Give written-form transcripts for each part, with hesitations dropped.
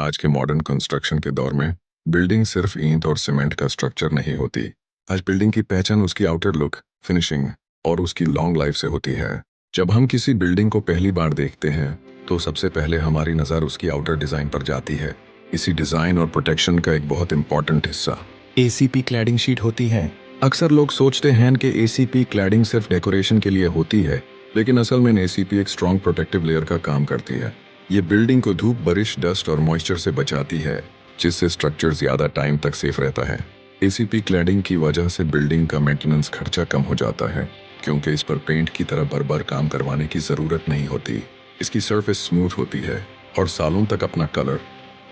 आज के modern construction के दौर में बिल्डिंग सिर्फ ईंट और सीमेंट का स्ट्रक्चर नहीं होती। आज बिल्डिंग की पहचान उसकी आउटर लुक, फिनिशिंग और उसकी लॉन्ग लाइफ से होती है। जब हम किसी बिल्डिंग को पहली बार देखते हैं तो सबसे पहले हमारी नज़र उसकी आउटर डिज़ाइन पर जाती है। इसी डिज़ाइन और प्रोटेक्शन का एक बहुत इंपॉर्टेंट हिस्सा एसीपी क्लैडिंग शीट होती है। अक्सर लोग सोचते हैं कि एसीपी क्लैडिंग सिर्फ डेकोरेशन के लिए होती है, लेकिन असल में एसीपी एक स्ट्रॉन्ग प्रोटेक्टिव लेयर का काम करती है। ये बिल्डिंग को धूप, बारिश, डस्ट और मॉइस्चर से बचाती है, जिससे स्ट्रक्चर ज्यादा टाइम तक सेफ रहता है। एसीपी क्लैडिंग की वजह से बिल्डिंग का मेंटेनेंस खर्चा कम हो जाता है, क्योंकि इस पर पेंट की तरह बार-बार काम करवाने की जरूरत नहीं होती। इसकी सरफेस स्मूथ होती है और सालों तक अपना कलर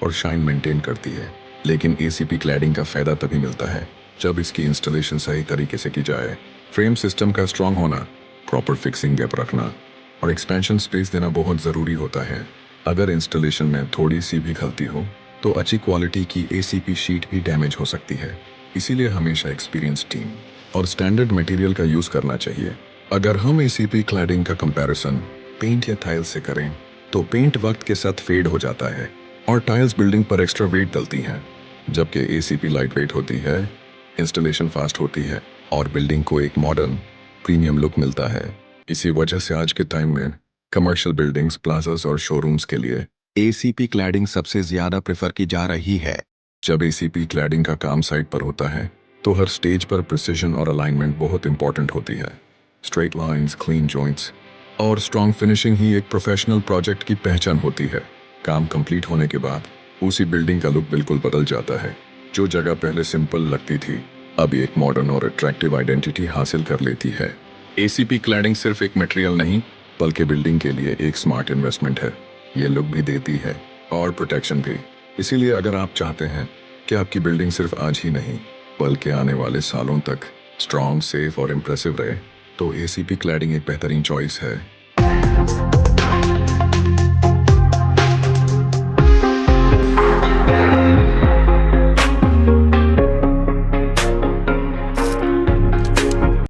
और शाइन मेंटेन करती है। लेकिन एसीपी क्लैडिंग का फायदा तभी मिलता है जब इसकी इंस्टॉलेशन सही तरीके से की जाए। फ्रेम सिस्टम का स्ट्रांग होना, प्रॉपर फिक्सिंग गैप रखना और एक्सपेंशन स्पेस देना बहुत ज़रूरी होता है। अगर इंस्टॉलेशन में थोड़ी सी भी गलती हो तो अच्छी क्वालिटी की एसीपी शीट भी डैमेज हो सकती है। इसीलिए हमेशा एक्सपीरियंस टीम और स्टैंडर्ड मटेरियल का यूज़ करना चाहिए। अगर हम एसीपी क्लैडिंग का कंपैरिजन पेंट या टाइल्स से करें तो पेंट वक्त के साथ फेड हो जाता है और टाइल्स बिल्डिंग पर एक्स्ट्रा वेट डलती हैं, जबकि एसीपी लाइट वेट होती है, इंस्टॉलेशन फास्ट होती है और बिल्डिंग को एक मॉडर्न प्रीमियम लुक मिलता है। इसी वजह से आज के टाइम में कमर्शियल बिल्डिंग्स, प्लाजास और शोरूम्स के लिए एसीपी क्लैडिंग सबसे ज्यादा प्रेफर की जा रही है। जब एसीपी क्लैडिंग का काम साइट पर होता है तो हर स्टेज पर प्रिसिजन और अलाइनमेंट बहुत इंपॉर्टेंट होती है। स्ट्रेट लाइंस, क्लीन जॉइंट्स और स्ट्रॉन्ग फिनिशिंग ही एक प्रोफेशनल प्रोजेक्ट की पहचान होती है। काम कंप्लीट होने के बाद उसी बिल्डिंग का लुक बिल्कुल बदल जाता है। जो जगह पहले सिंपल लगती थी अब एक मॉडर्न और अट्रैक्टिव आइडेंटिटी हासिल कर लेती है। एसीपी क्लैडिंग सिर्फ एक मटेरियल नहीं, बल्कि बिल्डिंग के लिए एक स्मार्ट इन्वेस्टमेंट है। ये लुक भी देती है और प्रोटेक्शन भी। इसीलिए अगर आप चाहते हैं कि आपकी बिल्डिंग सिर्फ आज ही नहीं बल्कि आने वाले सालों तक स्ट्रॉन्ग, सेफ और इम्प्रेसिव रहे, तो एसीपी क्लैडिंग एक बेहतरीन चॉइस है।